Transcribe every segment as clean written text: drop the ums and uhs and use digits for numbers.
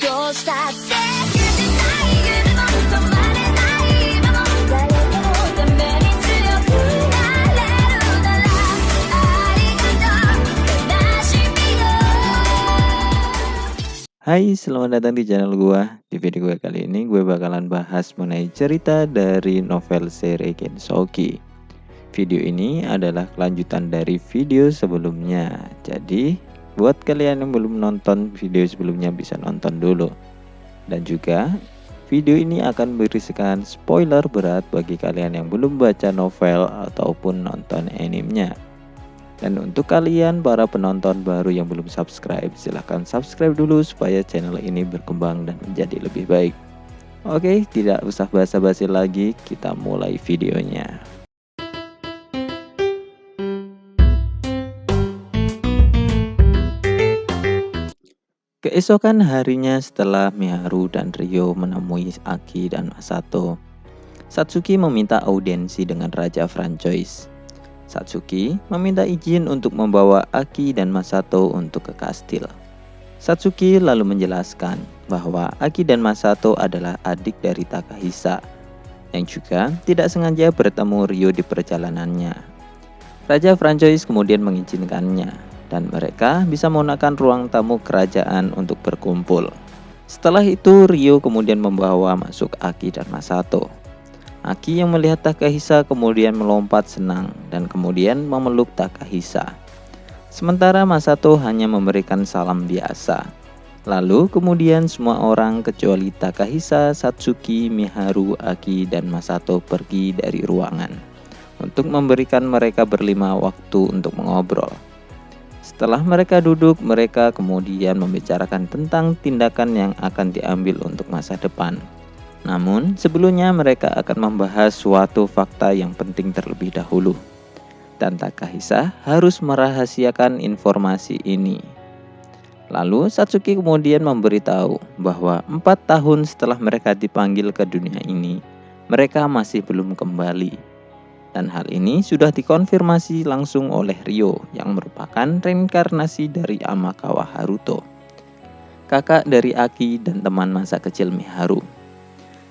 どうしたって許せない夢も止まれない今も誰かのために強くなれるならありがとう悲しみよ。 Hai, selamat datang di channel gua. Di video gue kali ini gue bakalan bahas mengenai cerita dari novel seri Gensouki. Video ini adalah kelanjutan dari video sebelumnya. Jadi, buat kalian yang belum nonton video sebelumnya bisa nonton dulu. Dan juga, video ini akan berisikan spoiler berat bagi kalian yang belum baca novel ataupun nonton animenya. Dan untuk kalian para penonton baru yang belum subscribe, silahkan subscribe dulu supaya channel ini berkembang dan menjadi lebih baik. Oke, tidak usah basa-basi lagi, kita mulai videonya. Keesokan harinya setelah Miharu dan Ryo menemui Aki dan Masato, Satsuki meminta audiensi dengan Raja Franchise. Satsuki meminta izin untuk membawa Aki dan Masato untuk ke kastil. Satsuki lalu menjelaskan bahwa Aki dan Masato adalah adik dari Takahisa, yang juga tidak sengaja bertemu Ryo di perjalanannya. Raja Franchise kemudian mengizinkannya, dan mereka bisa menggunakan ruang tamu kerajaan untuk berkumpul. Setelah itu, Ryo kemudian membawa masuk Aki dan Masato. Aki yang melihat Takahisa kemudian melompat senang dan kemudian memeluk Takahisa. Sementara Masato hanya memberikan salam biasa. Lalu kemudian semua orang kecuali Takahisa, Satsuki, Miharu, Aki, dan Masato pergi dari ruangan untuk memberikan mereka berlima waktu untuk mengobrol. Setelah mereka duduk, mereka kemudian membicarakan tentang tindakan yang akan diambil untuk masa depan. Namun, sebelumnya mereka akan membahas suatu fakta yang penting terlebih dahulu. Dan Takahisa harus merahasiakan informasi ini. Lalu, Satsuki kemudian memberitahu bahwa 4 tahun setelah mereka dipanggil ke dunia ini, mereka masih belum kembali. Dan hal ini sudah dikonfirmasi langsung oleh Ryo yang merupakan reinkarnasi dari Amakawa Haruto, kakak dari Aki dan teman masa kecil Miharu.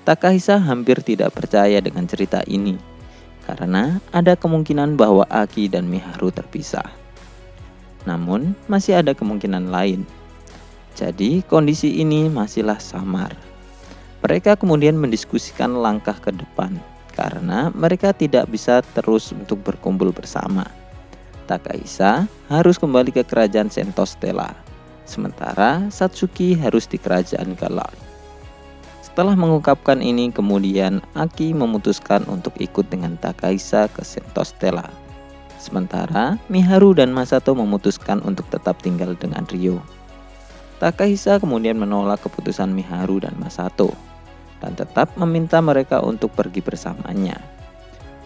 Takahisa hampir tidak percaya dengan cerita ini karena ada kemungkinan bahwa Aki dan Miharu terpisah. Namun masih ada kemungkinan lain. Jadi kondisi ini masihlah samar. Mereka kemudian mendiskusikan langkah ke depan karena mereka tidak bisa terus untuk berkumpul bersama. Takahisa harus kembali ke kerajaan Sentostella, sementara Satsuki harus di kerajaan Galar. Setelah mengungkapkan ini, kemudian Aki memutuskan untuk ikut dengan Takahisa ke Sentostella. Sementara Miharu dan Masato memutuskan untuk tetap tinggal dengan Ryo. Takahisa kemudian menolak keputusan Miharu dan Masato dan tetap meminta mereka untuk pergi bersamanya.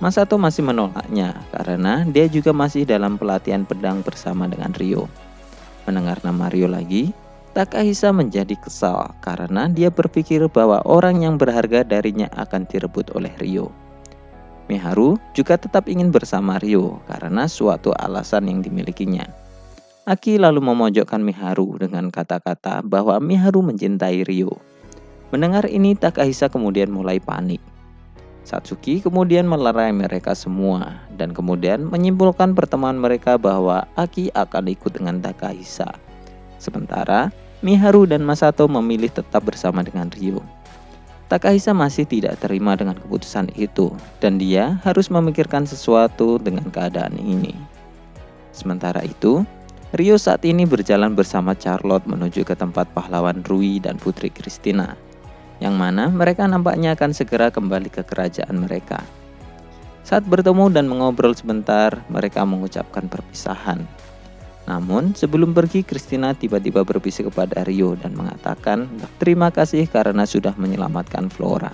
Masato masih menolaknya karena dia juga masih dalam pelatihan pedang bersama dengan Ryo. Mendengar nama Ryo lagi, Takahisa menjadi kesal karena dia berpikir bahwa orang yang berharga darinya akan direbut oleh Ryo. Miharu juga tetap ingin bersama Ryo karena suatu alasan yang dimilikinya. Aki lalu memojokkan Miharu dengan kata-kata bahwa Miharu mencintai Ryo. Mendengar ini, Takahisa kemudian mulai panik. Satsuki kemudian melerai mereka semua dan kemudian menyimpulkan pertemuan mereka bahwa Aki akan ikut dengan Takahisa. Sementara Miharu dan Masato memilih tetap bersama dengan Ryo. Takahisa masih tidak terima dengan keputusan itu dan dia harus memikirkan sesuatu dengan keadaan ini. Sementara itu, Ryo saat ini berjalan bersama Charlotte menuju ke tempat pahlawan Rui dan Putri Christina, yang mana mereka nampaknya akan segera kembali ke kerajaan mereka. Saat bertemu dan mengobrol sebentar, mereka mengucapkan perpisahan. Namun sebelum pergi, Christina tiba-tiba berbisik kepada Ryo dan mengatakan terima kasih karena sudah menyelamatkan Flora.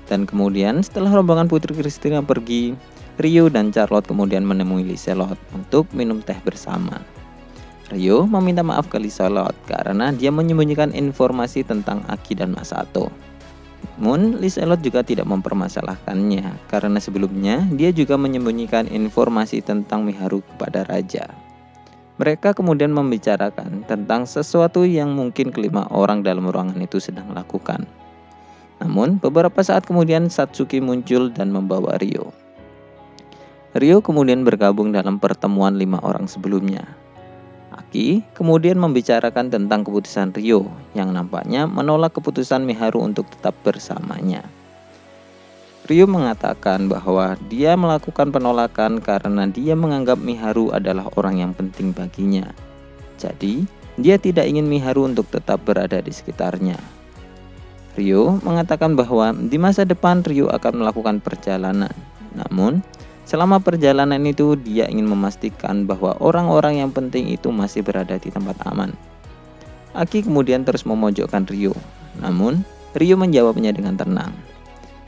Dan kemudian setelah rombongan Putri Christina pergi, Ryo dan Charlotte kemudian menemui Liselot untuk minum teh bersama. Ryo meminta maaf ke Liselot karena dia menyembunyikan informasi tentang Aki dan Masato. Namun Liselot juga tidak mempermasalahkannya karena sebelumnya dia juga menyembunyikan informasi tentang Miharu kepada raja. Mereka kemudian membicarakan tentang sesuatu yang mungkin kelima orang dalam ruangan itu sedang lakukan. Namun, beberapa saat kemudian Satsuki muncul dan membawa Ryo. Ryo kemudian bergabung dalam pertemuan 5 orang sebelumnya. Aki kemudian membicarakan tentang keputusan Ryo yang nampaknya menolak keputusan Miharu untuk tetap bersamanya. Ryo mengatakan bahwa dia melakukan penolakan karena dia menganggap Miharu adalah orang yang penting baginya. Jadi, dia tidak ingin Miharu untuk tetap berada di sekitarnya. Ryo mengatakan bahwa di masa depan Ryo akan melakukan perjalanan. Namun, selama perjalanan itu dia ingin memastikan bahwa orang-orang yang penting itu masih berada di tempat aman. Aki kemudian terus memojokkan Ryo. Namun, Ryo menjawabnya dengan tenang.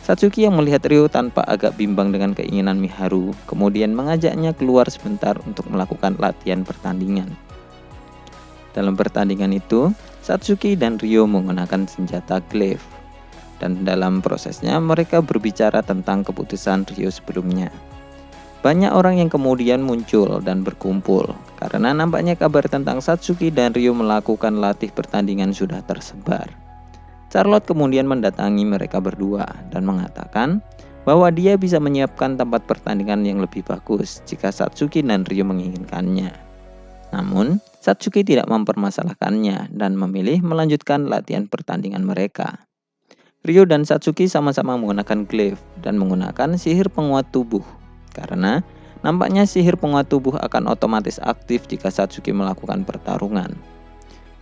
Satsuki yang melihat Ryo tanpa agak bimbang dengan keinginan Miharu, kemudian mengajaknya keluar sebentar untuk melakukan latihan pertandingan. Dalam pertandingan itu, Satsuki dan Ryo menggunakan senjata glaive. Dan dalam prosesnya mereka berbicara tentang keputusan Ryo sebelumnya. Banyak orang yang kemudian muncul dan berkumpul, karena nampaknya kabar tentang Satsuki dan Ryo melakukan latih pertandingan sudah tersebar. Charlotte kemudian mendatangi mereka berdua dan mengatakan bahwa dia bisa menyiapkan tempat pertandingan yang lebih bagus jika Satsuki dan Ryo menginginkannya. Namun, Satsuki tidak mempermasalahkannya dan memilih melanjutkan latihan pertandingan mereka. Ryo dan Satsuki sama-sama menggunakan glaive dan menggunakan sihir penguat tubuh, karena nampaknya sihir penguat tubuh akan otomatis aktif jika Satsuki melakukan pertarungan.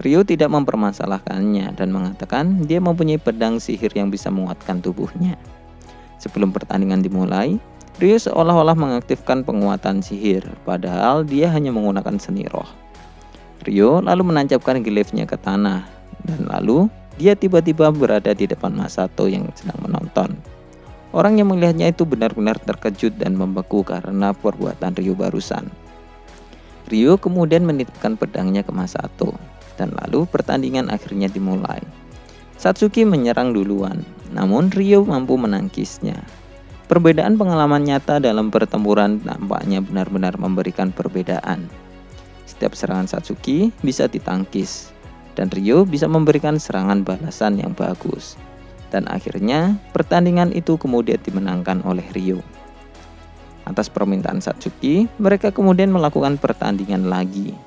Ryo tidak mempermasalahkannya dan mengatakan dia mempunyai pedang sihir yang bisa menguatkan tubuhnya. Sebelum pertandingan dimulai, Ryo seolah-olah mengaktifkan penguatan sihir, padahal dia hanya menggunakan seni roh. Ryo lalu menancapkan glaive-nya ke tanah, dan lalu dia tiba-tiba berada di depan Masato yang sedang menonton. Orang yang melihatnya itu benar-benar terkejut dan membeku karena perbuatan Ryo barusan. Ryo kemudian menitipkan pedangnya ke Masato. Dan lalu pertandingan akhirnya dimulai. Satsuki menyerang duluan, namun Ryo mampu menangkisnya. Perbedaan pengalaman nyata dalam pertempuran nampaknya benar-benar memberikan perbedaan. Setiap serangan Satsuki bisa ditangkis, dan Ryo bisa memberikan serangan balasan yang bagus. Dan akhirnya pertandingan itu kemudian dimenangkan oleh Ryo. Atas permintaan Satsuki, mereka kemudian melakukan pertandingan lagi.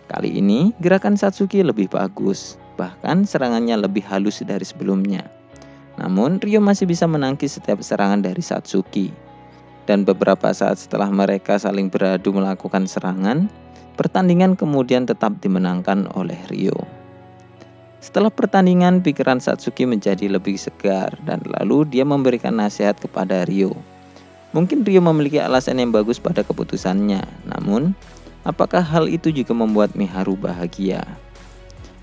Kali ini, gerakan Satsuki lebih bagus, bahkan serangannya lebih halus dari sebelumnya. Namun, Ryo masih bisa menangkis setiap serangan dari Satsuki. Dan beberapa saat setelah mereka saling beradu melakukan serangan, pertandingan kemudian tetap dimenangkan oleh Ryo. Setelah pertandingan, pikiran Satsuki menjadi lebih segar dan lalu dia memberikan nasihat kepada Ryo. Mungkin Ryo memiliki alasan yang bagus pada keputusannya, namun apakah hal itu juga membuat Miharu bahagia?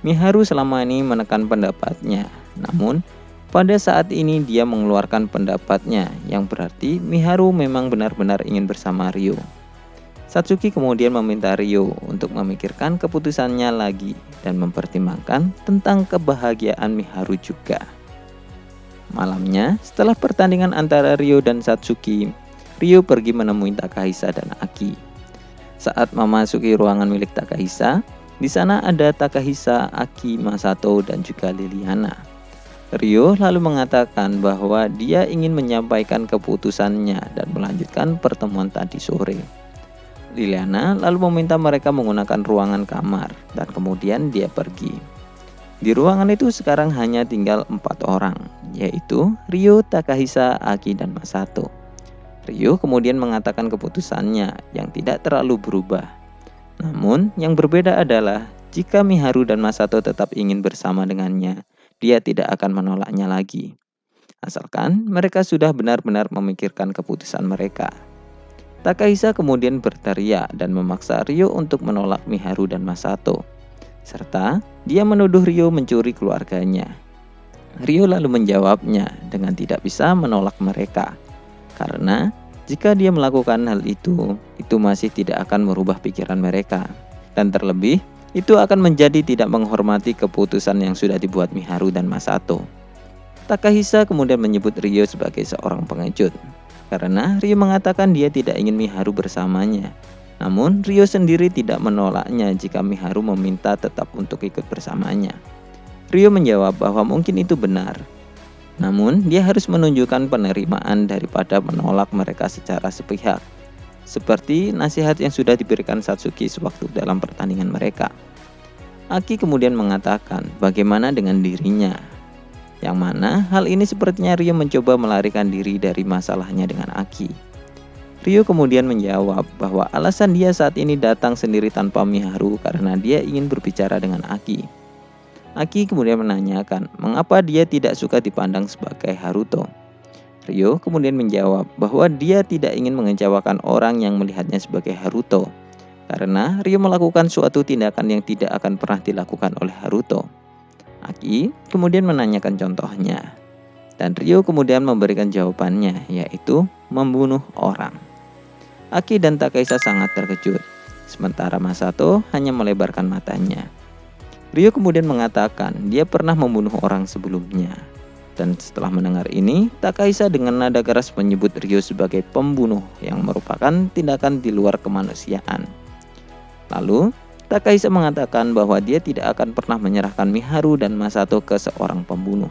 Miharu selama ini menekan pendapatnya, namun pada saat ini dia mengeluarkan pendapatnya, yang berarti Miharu memang benar-benar ingin bersama Ryo. Satsuki kemudian meminta Ryo untuk memikirkan keputusannya lagi dan mempertimbangkan tentang kebahagiaan Miharu juga. Malamnya, setelah pertandingan antara Ryo dan Satsuki, Ryo pergi menemui Takahisa dan Aki. Saat memasuki ruangan milik Takahisa, di sana ada Takahisa, Aki, Masato, dan juga Liliana. Ryo lalu mengatakan bahwa dia ingin menyampaikan keputusannya dan melanjutkan pertemuan tadi sore. Liliana lalu meminta mereka menggunakan ruangan kamar dan kemudian dia pergi. Di ruangan itu sekarang hanya tinggal 4 orang, yaitu Ryo, Takahisa, Aki, dan Masato. Ryo kemudian mengatakan keputusannya yang tidak terlalu berubah. Namun, yang berbeda adalah jika Miharu dan Masato tetap ingin bersama dengannya, dia tidak akan menolaknya lagi. Asalkan mereka sudah benar-benar memikirkan keputusan mereka. Takahisa kemudian berteriak dan memaksa Ryo untuk menolak Miharu dan Masato. Serta dia menuduh Ryo mencuri keluarganya. Ryo lalu menjawabnya dengan tidak bisa menolak mereka. Karena jika dia melakukan hal itu masih tidak akan merubah pikiran mereka. Dan terlebih, itu akan menjadi tidak menghormati keputusan yang sudah dibuat Miharu dan Masato. Takahisa kemudian menyebut Ryo sebagai seorang pengecut. Karena Ryo mengatakan dia tidak ingin Miharu bersamanya. Namun Ryo sendiri tidak menolaknya jika Miharu meminta tetap untuk ikut bersamanya. Ryo menjawab bahwa mungkin itu benar. Namun dia harus menunjukkan penerimaan daripada menolak mereka secara sepihak. Seperti nasihat yang sudah diberikan Satsuki sewaktu dalam pertandingan mereka. Aki kemudian mengatakan bagaimana dengan dirinya. Yang mana hal ini sepertinya Ryo mencoba melarikan diri dari masalahnya dengan Aki. Ryo kemudian menjawab bahwa alasan dia saat ini datang sendiri tanpa Miharu karena dia ingin berbicara dengan Aki. Aki kemudian menanyakan mengapa dia tidak suka dipandang sebagai Haruto. Ryo kemudian menjawab bahwa dia tidak ingin mengecewakan orang yang melihatnya sebagai Haruto. Karena Ryo melakukan suatu tindakan yang tidak akan pernah dilakukan oleh Haruto. Aki kemudian menanyakan contohnya. Dan Ryo kemudian memberikan jawabannya, yaitu membunuh orang. Aki dan Takahisa sangat terkejut. Sementara Masato hanya melebarkan matanya. Ryo kemudian mengatakan dia pernah membunuh orang sebelumnya. Dan setelah mendengar ini, Takahisa dengan nada keras menyebut Ryo sebagai pembunuh yang merupakan tindakan di luar kemanusiaan. Lalu, Takahisa mengatakan bahwa dia tidak akan pernah menyerahkan Miharu dan Masato ke seorang pembunuh.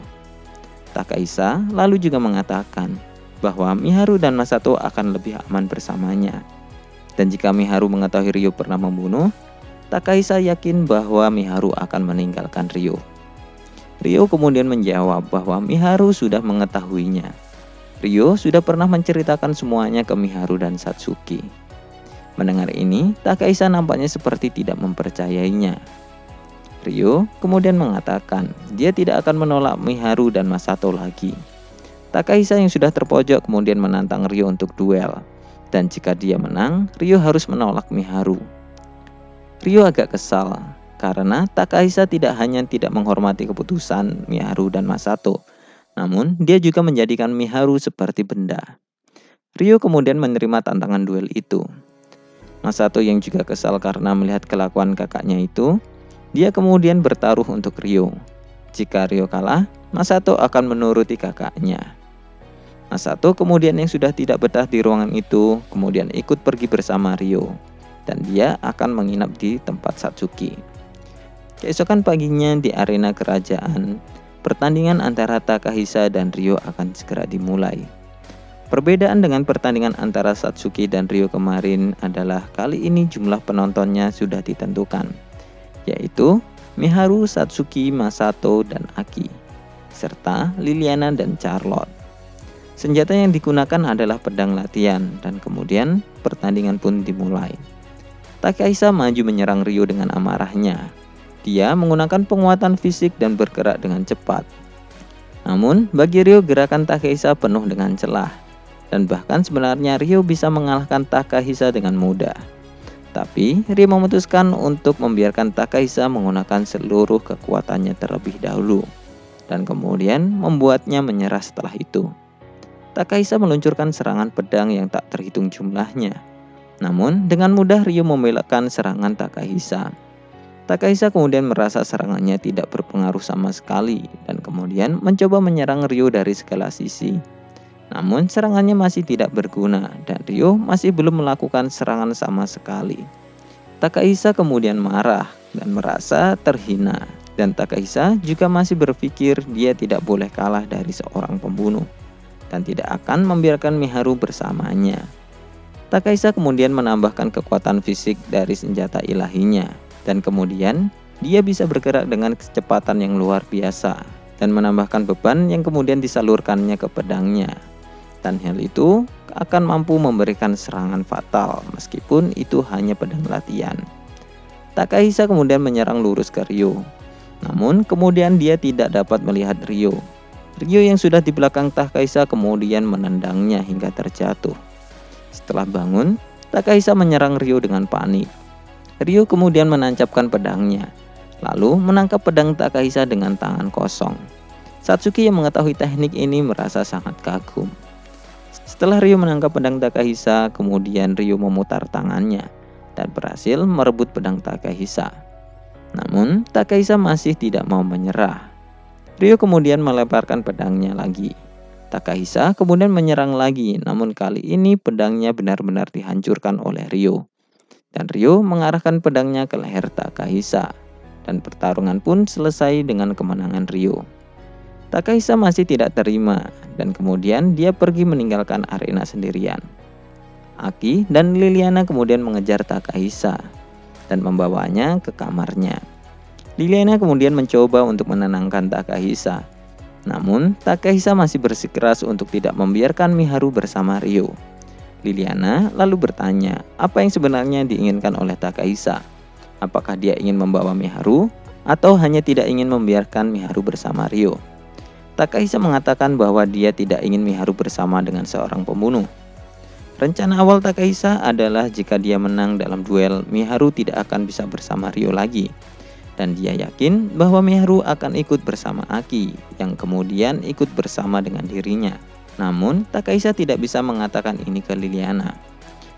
Takahisa lalu juga mengatakan bahwa Miharu dan Masato akan lebih aman bersamanya. Dan jika Miharu mengetahui Ryo pernah membunuh, Takahisa yakin bahwa Miharu akan meninggalkan Ryo. Ryo kemudian menjawab bahwa Miharu sudah mengetahuinya. Ryo sudah pernah menceritakan semuanya ke Miharu dan Satsuki. Mendengar ini, Takahisa nampaknya seperti tidak mempercayainya. Ryo kemudian mengatakan dia tidak akan menolak Miharu dan Masato lagi. Takahisa yang sudah terpojok kemudian menantang Ryo untuk duel. Dan jika dia menang, Ryo harus menolak Miharu. Ryo agak kesal karena Takahisa tidak hanya tidak menghormati keputusan Miharu dan Masato, namun dia juga menjadikan Miharu seperti benda. Ryo kemudian menerima tantangan duel itu. Masato yang juga kesal karena melihat kelakuan kakaknya itu, dia kemudian bertaruh untuk Ryo. Jika Ryo kalah, Masato akan menuruti kakaknya. Masato kemudian yang sudah tidak betah di ruangan itu, kemudian ikut pergi bersama Ryo. Dan dia akan menginap di tempat Satsuki. Keesokan paginya di arena kerajaan, pertandingan antara Takahisa dan Ryo akan segera dimulai. Perbedaan dengan pertandingan antara Satsuki dan Ryo kemarin adalah kali ini jumlah penontonnya sudah ditentukan, yaitu Miharu, Satsuki, Masato, dan Aki, serta Liliana dan Charlotte. Senjata yang digunakan adalah pedang latihan dan kemudian pertandingan pun dimulai. Takahisa maju menyerang Ryo dengan amarahnya. Dia menggunakan penguatan fisik dan bergerak dengan cepat. Namun bagi Ryo gerakan Takahisa penuh dengan celah. Dan bahkan sebenarnya Ryo bisa mengalahkan Takahisa dengan mudah. Tapi Ryo memutuskan untuk membiarkan Takahisa menggunakan seluruh kekuatannya terlebih dahulu. Dan kemudian membuatnya menyerah setelah itu. Takahisa meluncurkan serangan pedang yang tak terhitung jumlahnya. Namun dengan mudah Ryo membelokkan serangan Takahisa. Takahisa kemudian merasa serangannya tidak berpengaruh sama sekali. Dan kemudian mencoba menyerang Ryo dari segala sisi. Namun serangannya masih tidak berguna dan Ryo masih belum melakukan serangan sama sekali. Takahisa kemudian marah dan merasa terhina. Dan Takahisa juga masih berpikir dia tidak boleh kalah dari seorang pembunuh. Dan tidak akan membiarkan Miharu bersamanya. Takahisa kemudian menambahkan kekuatan fisik dari senjata ilahinya. Dan kemudian dia bisa bergerak dengan kecepatan yang luar biasa. Dan menambahkan beban yang kemudian disalurkannya ke pedangnya. Dan hal itu akan mampu memberikan serangan fatal meskipun itu hanya pedang latihan. Takahisa kemudian menyerang lurus ke Ryo. Namun kemudian dia tidak dapat melihat Ryo. Ryo yang sudah di belakang Takahisa kemudian menendangnya hingga terjatuh. Setelah bangun, Takahisa menyerang Ryo dengan panik. Ryo kemudian menancapkan pedangnya, lalu menangkap pedang Takahisa dengan tangan kosong. Satsuki yang mengetahui teknik ini merasa sangat kagum. Setelah Ryo menangkap pedang Takahisa, kemudian Ryo memutar tangannya dan berhasil merebut pedang Takahisa. Namun, Takahisa masih tidak mau menyerah. Ryo kemudian melemparkan pedangnya lagi. Takahisa kemudian menyerang lagi, namun kali ini pedangnya benar-benar dihancurkan oleh Ryo. dan Ryo mengarahkan pedangnya ke leher Takahisa, dan pertarungan pun selesai dengan kemenangan Ryo. Takahisa masih tidak terima, dan kemudian dia pergi meninggalkan arena sendirian. Aki dan Liliana kemudian mengejar Takahisa dan membawanya ke kamarnya. Liliana kemudian mencoba untuk menenangkan Takahisa. Namun, Takahisa masih bersikeras untuk tidak membiarkan Miharu bersama Ryo. Liliana lalu bertanya, apa yang sebenarnya diinginkan oleh Takahisa? Apakah dia ingin membawa Miharu atau hanya tidak ingin membiarkan Miharu bersama Ryo? Takahisa mengatakan bahwa dia tidak ingin Miharu bersama dengan seorang pembunuh. Rencana awal Takahisa adalah jika dia menang dalam duel, Miharu tidak akan bisa bersama Ryo lagi. Dan dia yakin bahwa Miharu akan ikut bersama Aki, yang kemudian ikut bersama dengan dirinya. Namun, Takahisa tidak bisa mengatakan ini ke Liliana.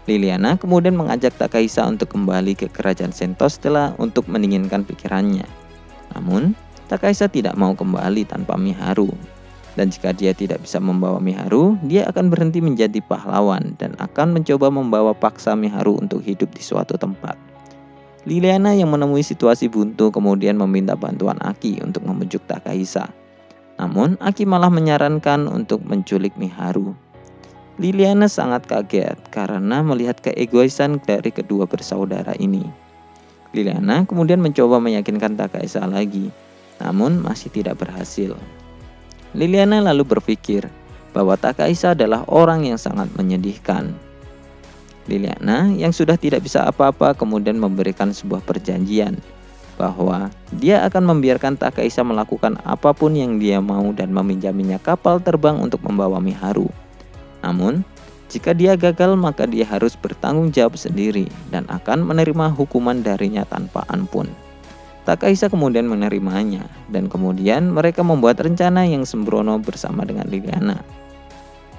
Liliana kemudian mengajak Takahisa untuk kembali ke kerajaan Sentostella untuk mendinginkan pikirannya. Namun, Takahisa tidak mau kembali tanpa Miharu. Dan jika dia tidak bisa membawa Miharu, dia akan berhenti menjadi pahlawan dan akan mencoba membawa paksa Miharu untuk hidup di suatu tempat. Liliana yang menemui situasi buntu kemudian meminta bantuan Aki untuk membujuk Takahisa. Namun, Aki malah menyarankan untuk menculik Miharu. Liliana sangat kaget karena melihat keegoisan dari kedua bersaudara ini. Liliana kemudian mencoba meyakinkan Takahisa lagi, namun masih tidak berhasil. Liliana lalu berpikir bahwa Takahisa adalah orang yang sangat menyedihkan. Liliana yang sudah tidak bisa apa-apa kemudian memberikan sebuah perjanjian bahwa dia akan membiarkan Takahisa melakukan apapun yang dia mau dan meminjaminya kapal terbang untuk membawa Miharu. Namun, jika dia gagal maka dia harus bertanggung jawab sendiri dan akan menerima hukuman darinya tanpa ampun. Takahisa kemudian menerimanya dan kemudian mereka membuat rencana yang sembrono bersama dengan Liliana.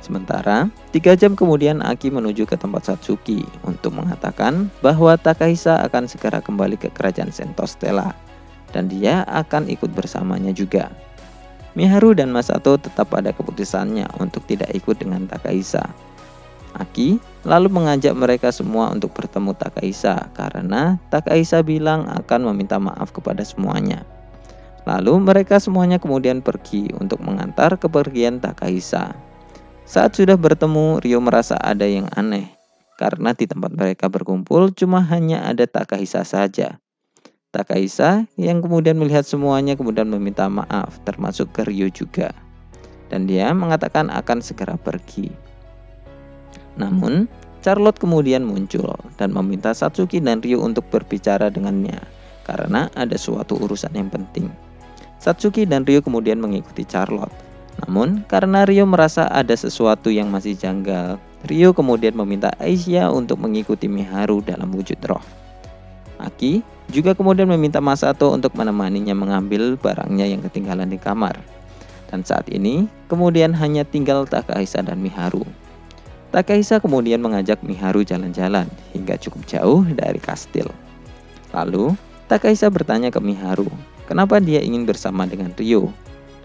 Sementara, 3 jam kemudian Aki menuju ke tempat Satsuki untuk mengatakan bahwa Takahisa akan segera kembali ke kerajaan Sentostella dan dia akan ikut bersamanya juga. Miharu dan Masato tetap pada keputusannya untuk tidak ikut dengan Takahisa. Aki lalu mengajak mereka semua untuk bertemu Takahisa karena Takahisa bilang akan meminta maaf kepada semuanya. Lalu mereka semuanya kemudian pergi untuk mengantar kepergian Takahisa. Saat sudah bertemu, Ryo merasa ada yang aneh karena di tempat mereka berkumpul cuma hanya ada Takahisa saja. Takahisa yang kemudian melihat semuanya kemudian meminta maaf termasuk ke Ryo juga. Dan dia mengatakan akan segera pergi. Namun, Charlotte kemudian muncul dan meminta Satsuki dan Ryo untuk berbicara dengannya karena ada suatu urusan yang penting. Satsuki dan Ryo kemudian mengikuti Charlotte. Namun, karena Ryo merasa ada sesuatu yang masih janggal, Ryo kemudian meminta Aisyah untuk mengikuti Miharu dalam wujud roh. Aki juga kemudian meminta Masato untuk menemaninya mengambil barangnya yang ketinggalan di kamar. Dan saat ini, kemudian hanya tinggal Takahisa dan Miharu. Takahisa kemudian mengajak Miharu jalan-jalan hingga cukup jauh dari kastil. Lalu, Takahisa bertanya ke Miharu, kenapa dia ingin bersama dengan Ryo?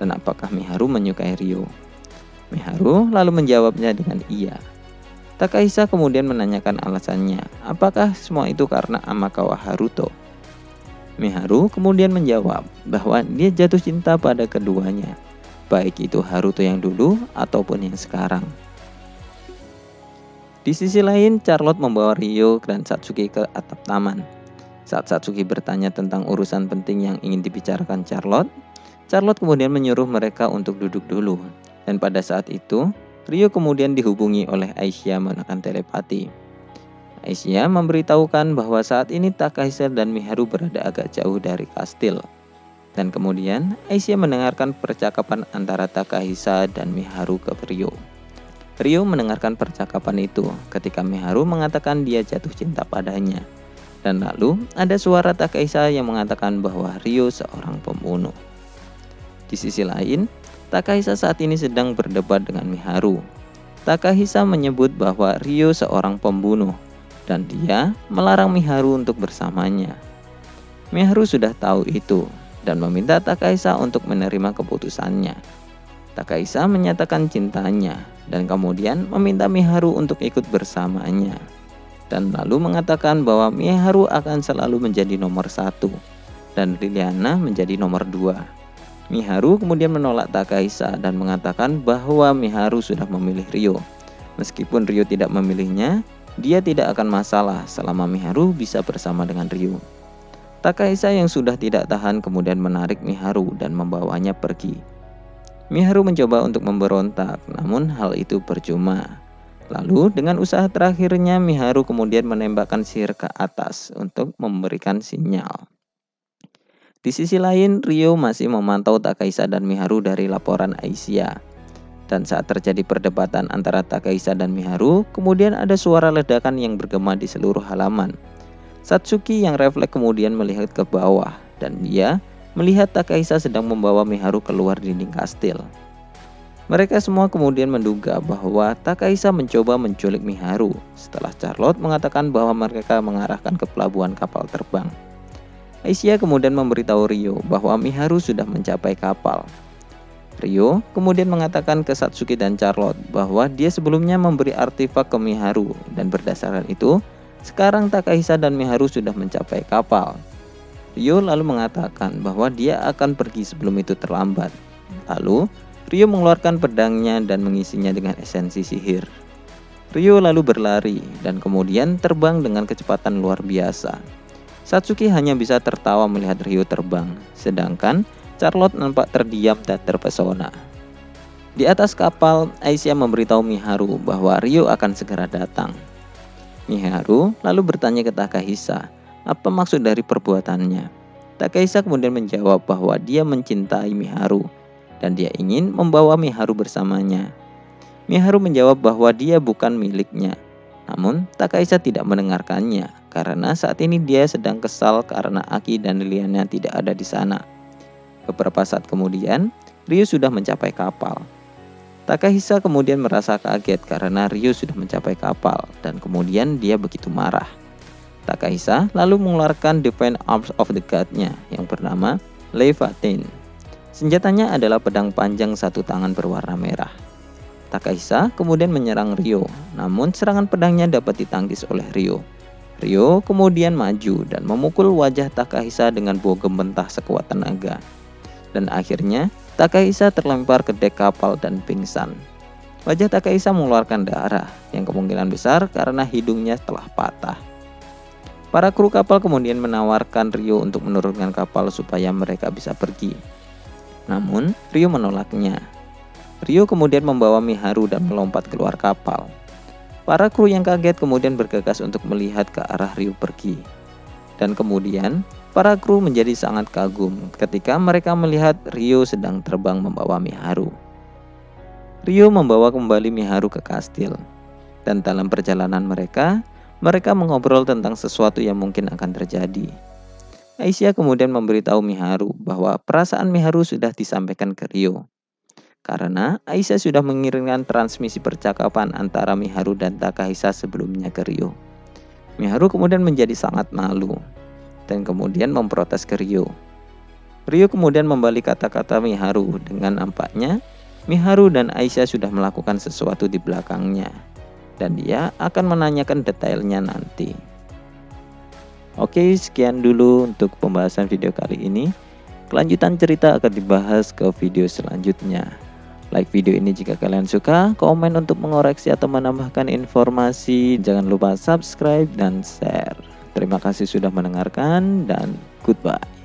Dan apakah Miharu menyukai Ryo? Miharu lalu menjawabnya dengan iya. Takahisa kemudian menanyakan alasannya, apakah semua itu karena Amakawa Haruto? Miharu kemudian menjawab bahwa dia jatuh cinta pada keduanya, baik itu Haruto yang dulu ataupun yang sekarang. Di sisi lain, Charlotte membawa Ryo dan Satsuki ke atap taman. Saat Satsuki bertanya tentang urusan penting yang ingin dibicarakan Charlotte kemudian menyuruh mereka untuk duduk dulu. Dan pada saat itu, Ryo kemudian dihubungi oleh Aisyah menggunakan telepati. Aisyah memberitahukan bahwa saat ini Takahisa dan Miharu berada agak jauh dari kastil. Dan kemudian Aisyah mendengarkan percakapan antara Takahisa dan Miharu ke Ryo. Ryo mendengarkan percakapan itu ketika Miharu mengatakan dia jatuh cinta padanya. Dan lalu ada suara Takahisa yang mengatakan bahwa Ryo seorang pembunuh. Di sisi lain, Takahisa saat ini sedang berdebat dengan Miharu. Takahisa menyebut bahwa Ryo seorang pembunuh dan dia melarang Miharu untuk bersamanya. Miharu sudah tahu itu dan meminta Takahisa untuk menerima keputusannya. Takahisa menyatakan cintanya dan kemudian meminta Miharu untuk ikut bersamanya. dan lalu mengatakan bahwa Miharu akan selalu menjadi nomor 1 dan Liliana menjadi nomor 2. Miharu kemudian menolak Takahisa dan mengatakan bahwa Miharu sudah memilih Ryo. Meskipun Ryo tidak memilihnya, dia tidak akan masalah selama Miharu bisa bersama dengan Ryo. Takahisa yang sudah tidak tahan kemudian menarik Miharu dan membawanya pergi. Miharu mencoba untuk memberontak, namun hal itu percuma. Lalu dengan usaha terakhirnya Miharu kemudian menembakkan sihir ke atas untuk memberikan sinyal. Di sisi lain, Ryo masih memantau Takahisa dan Miharu dari laporan Aisyah. Dan saat terjadi perdebatan antara Takahisa dan Miharu, kemudian ada suara ledakan yang bergema di seluruh halaman. Satsuki yang refleks kemudian melihat ke bawah dan dia melihat Takahisa sedang membawa Miharu keluar dinding kastil. Mereka semua kemudian menduga bahwa Takahisa mencoba menculik Miharu setelah Charlotte mengatakan bahwa mereka mengarahkan ke pelabuhan kapal terbang. Aisyah kemudian memberitahu Ryo bahwa Miharu sudah mencapai kapal. Ryo kemudian mengatakan ke Satsuki dan Charlotte bahwa dia sebelumnya memberi artefak ke Miharu dan berdasarkan itu, sekarang Takahisa dan Miharu sudah mencapai kapal. Ryo lalu mengatakan bahwa dia akan pergi sebelum itu terlambat. Lalu, Ryo mengeluarkan pedangnya dan mengisinya dengan esensi sihir. Ryo lalu berlari dan kemudian terbang dengan kecepatan luar biasa. Satsuki hanya bisa tertawa melihat Ryo terbang, sedangkan Charlotte nampak terdiam dan terpesona. Di atas kapal, Aisyah memberitahu Miharu bahwa Ryo akan segera datang. Miharu lalu bertanya ke Takahisa, apa maksud dari perbuatannya? Takahisa kemudian menjawab bahwa dia mencintai Miharu dan dia ingin membawa Miharu bersamanya. Miharu menjawab bahwa dia bukan miliknya. Namun Takahisa tidak mendengarkannya karena saat ini dia sedang kesal karena Aki dan Liliana tidak ada di sana. Beberapa saat kemudian, Ryo sudah mencapai kapal. Takahisa kemudian merasa kaget karena Ryo sudah mencapai kapal dan kemudian dia begitu marah. Takahisa lalu mengeluarkan Divine Arms of the God-nya yang bernama Leviathan. Senjatanya adalah pedang panjang satu tangan berwarna merah. Takahisa kemudian menyerang Ryo, namun serangan pedangnya dapat ditangkis oleh Ryo. Ryo kemudian maju dan memukul wajah Takahisa dengan bow gembentah sekuat tenaga. Dan akhirnya Takahisa terlempar ke dek kapal dan pingsan. Wajah Takahisa mengeluarkan darah yang kemungkinan besar karena hidungnya telah patah. Para kru kapal kemudian menawarkan Ryo untuk menurunkan kapal supaya mereka bisa pergi. Namun Ryo menolaknya. Ryo kemudian membawa Miharu dan melompat keluar kapal. Para kru yang kaget kemudian bergegas untuk melihat ke arah Ryo pergi. Dan kemudian para kru menjadi sangat kagum ketika mereka melihat Ryo sedang terbang membawa Miharu. Ryo membawa kembali Miharu ke kastil. Dan dalam perjalanan mereka mengobrol tentang sesuatu yang mungkin akan terjadi. Aisyah kemudian memberitahu Miharu bahwa perasaan Miharu sudah disampaikan ke Ryo. Karena Aisyah sudah mengirimkan transmisi percakapan antara Miharu dan Takahisa sebelumnya ke Ryo. Miharu kemudian menjadi sangat malu dan kemudian memprotes ke Ryo. Ryo kemudian membalik kata-kata Miharu dengan nampaknya Miharu dan Aisyah sudah melakukan sesuatu di belakangnya dan dia akan menanyakan detailnya nanti. Oke, sekian dulu untuk pembahasan video kali ini. Kelanjutan cerita akan dibahas ke video selanjutnya. Like video ini jika kalian suka, komen untuk mengoreksi atau menambahkan informasi, jangan lupa subscribe dan share. Terima kasih sudah mendengarkan dan goodbye.